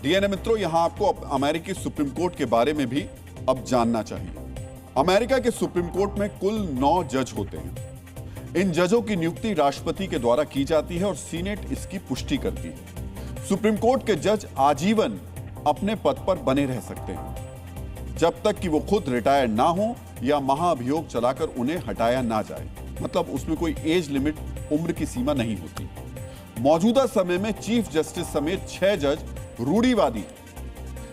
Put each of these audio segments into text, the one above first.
DNA मित्रों, यहां आपको अमेरिकी सुप्रीम कोर्ट के बारे में भी अब जानना चाहिए। अमेरिका के सुप्रीम कोर्ट में कुल 9 जज होते हैं। इन जजों की नियुक्ति राष्ट्रपति के द्वारा की जाती है और सीनेट इसकी पुष्टि करती है। सुप्रीम कोर्ट के जज आजीवन अपने पद पर बने रह सकते हैं जब तक कि वो खुद रिटायर ना हो या महाअभियोग चलाकर उन्हें हटाया ना जाए। मतलब उसमें कोई एज लिमिट, उम्र की सीमा नहीं होती। मौजूदा समय में चीफ जस्टिस समेत 6 जज रूढ़िवादी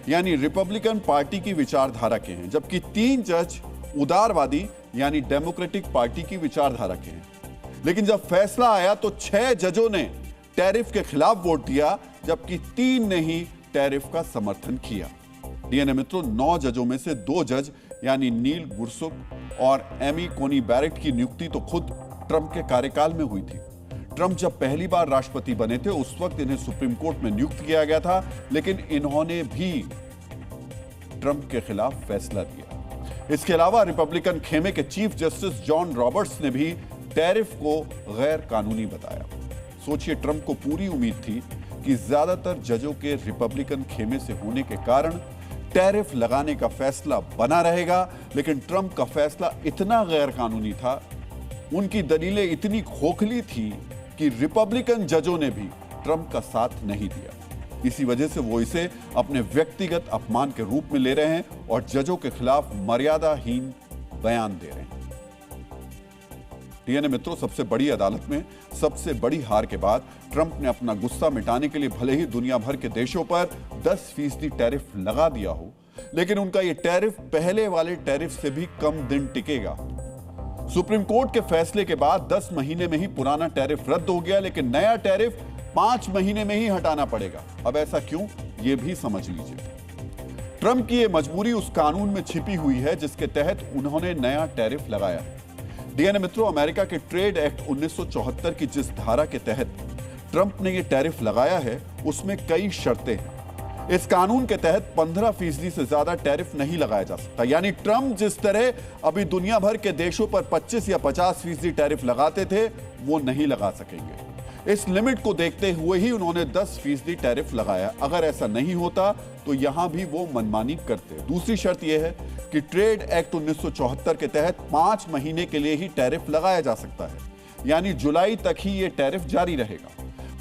यानी रिपब्लिकन पार्टी की विचारधारा के हैं, जबकि 3 जज उदारवादी यानी डेमोक्रेटिक पार्टी की विचारधारा के हैं। लेकिन जब फैसला आया तो 6 जजों ने टैरिफ के खिलाफ वोट दिया, जबकि 3 ने ही टैरिफ का समर्थन किया। डीएनए मित्रों, 9 जजों में से 2 जज यानी नील गुरसुक और एमी कोनी बैरेट की नियुक्ति तो खुद ट्रंप के कार्यकाल में हुई थी। ट्रंप जब पहली बार राष्ट्रपति बने थे उस वक्त इन्हें सुप्रीम कोर्ट में नियुक्त किया गया था, लेकिन इन्होंने भी ट्रंप के खिलाफ फैसला दिया। इसके अलावा रिपब्लिकन खेमे के चीफ जस्टिस जॉन रॉबर्ट्स ने भी टैरिफ को गैर कानूनी बताया। सोचिए, ट्रंप को पूरी उम्मीद थी कि ज्यादातर जजों के रिपब्लिकन खेमे से होने के कारण टैरिफ लगाने का फैसला बना रहेगा, लेकिन ट्रंप का फैसला इतना गैर कानूनी था, उनकी दलीलें इतनी खोखली थी कि रिपब्लिकन जजों ने भी ट्रंप का साथ नहीं दिया। इसी वजह से वो इसे अपने व्यक्तिगत अपमान के रूप में ले रहे हैं और जजों के खिलाफ मर्यादाहीन बयान दे रहे हैं। डीएनए मित्रों, सबसे बड़ी अदालत में सबसे बड़ी हार के बाद ट्रंप ने अपना गुस्सा मिटाने के लिए भले ही दुनिया भर के देशों पर 10% टैरिफ लगा दिया हो, लेकिन उनका यह टैरिफ पहले वाले टैरिफ से भी कम दिन टिकेगा। सुप्रीम कोर्ट के फैसले के बाद 10 महीने में ही पुराना टैरिफ रद्द हो गया, लेकिन नया टैरिफ 5 महीने में ही हटाना पड़ेगा। अब ऐसा क्यों, यह भी समझ लीजिए। ट्रंप की यह मजबूरी उस कानून में छिपी हुई है जिसके तहत उन्होंने नया टैरिफ लगाया। डीएनए मित्रों, अमेरिका के ट्रेड एक्ट 1974 की जिस धारा के तहत ट्रंप ने यह टैरिफ लगाया है, उसमें कई शर्तें हैं। इस कानून के तहत 15% से ज्यादा टैरिफ नहीं लगाया जा सकता। यानी ट्रंप जिस तरह अभी दुनिया भर के देशों पर 25 या 50% टैरिफ लगाते थे, वो नहीं लगा सकेंगे। इस लिमिट को देखते हुए ही उन्होंने 10% टैरिफ लगाया। अगर ऐसा नहीं होता तो यहां भी वो मनमानी करते। दूसरी शर्त यह है कि ट्रेड एक्ट 1974 के तहत 5 महीने के लिए ही टैरिफ लगाया जा सकता है, यानी जुलाई तक ही यह टैरिफ जारी रहेगा।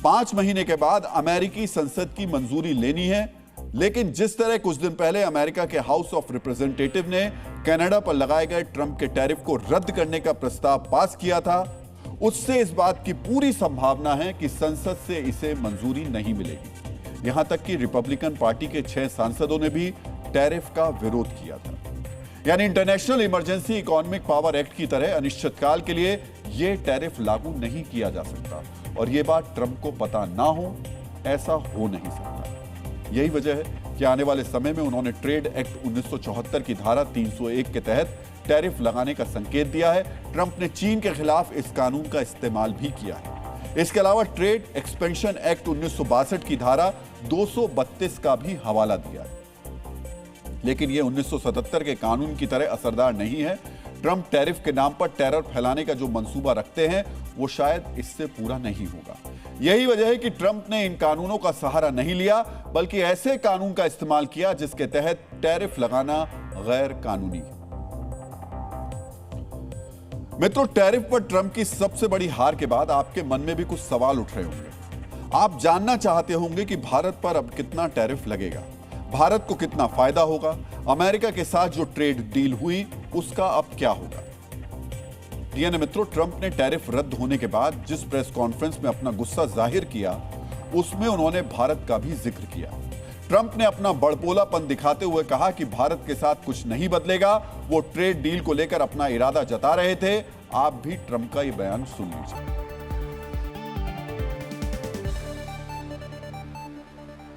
5 महीने के बाद अमेरिकी संसद की मंजूरी लेनी है। लेकिन जिस तरह कुछ दिन पहले अमेरिका के हाउस ऑफ रिप्रेजेंटेटिव ने कनाडा पर लगाए गए ट्रंप के टैरिफ को रद्द करने का प्रस्ताव पास किया था, उससे इस बात की पूरी संभावना है कि संसद से इसे मंजूरी नहीं मिलेगी। यहां तक कि रिपब्लिकन पार्टी के 6 सांसदों ने भी टैरिफ का विरोध किया था। यानी international emergency economic power act की तरह अनिश्चितकाल के लिए यह टैरिफ लागू नहीं किया जा सकता। और यह बात ट्रंप को पता ना हो, ऐसा हो नहीं सकता। यही वजह है कि आने वाले समय में उन्होंने ट्रेड एक्ट 1974 की धारा 301 के तहत टैरिफ लगाने का संकेत दिया है। ट्रंप ने चीन के खिलाफ इस कानून का इस्तेमाल भी किया है। इसके अलावा ट्रेड एक्सपेंशन एक्ट 1962 की धारा 232 का भी हवाला दिया है। लेकिन यह 1977 के कानून की तरह असरदार नहीं है। ट्रंप टैरिफ के नाम पर टेरर फैलाने का जो मंसूबा रखते हैं, वो शायद इससे पूरा नहीं होगा। यही वजह है कि ट्रंप ने इन कानूनों का सहारा नहीं लिया, बल्कि ऐसे कानून का इस्तेमाल किया जिसके तहत टैरिफ लगाना गैर कानूनी है। मित्रों, टैरिफ पर ट्रंप की सबसे बड़ी हार के बाद आपके मन में भी कुछ सवाल उठ रहे होंगे। आप जानना चाहते होंगे कि भारत पर अब कितना टैरिफ लगेगा, भारत को कितना फायदा होगा, अमेरिका के साथ जो ट्रेड डील हुई उसका अब क्या होगा। डीएनए मित्रों, ट्रंप ने टैरिफ रद्द होने के बाद जिस प्रेस कॉन्फ्रेंस में अपना गुस्सा जाहिर किया, उसमें उन्होंने भारत का भी जिक्र किया। ट्रंप ने अपना बड़बोलापन दिखाते हुए कहा कि भारत के साथ कुछ नहीं बदलेगा। वो ट्रेड डील को लेकर अपना इरादा जता रहे थे। आप भी ट्रंप का ये बयान सुन लीजिए।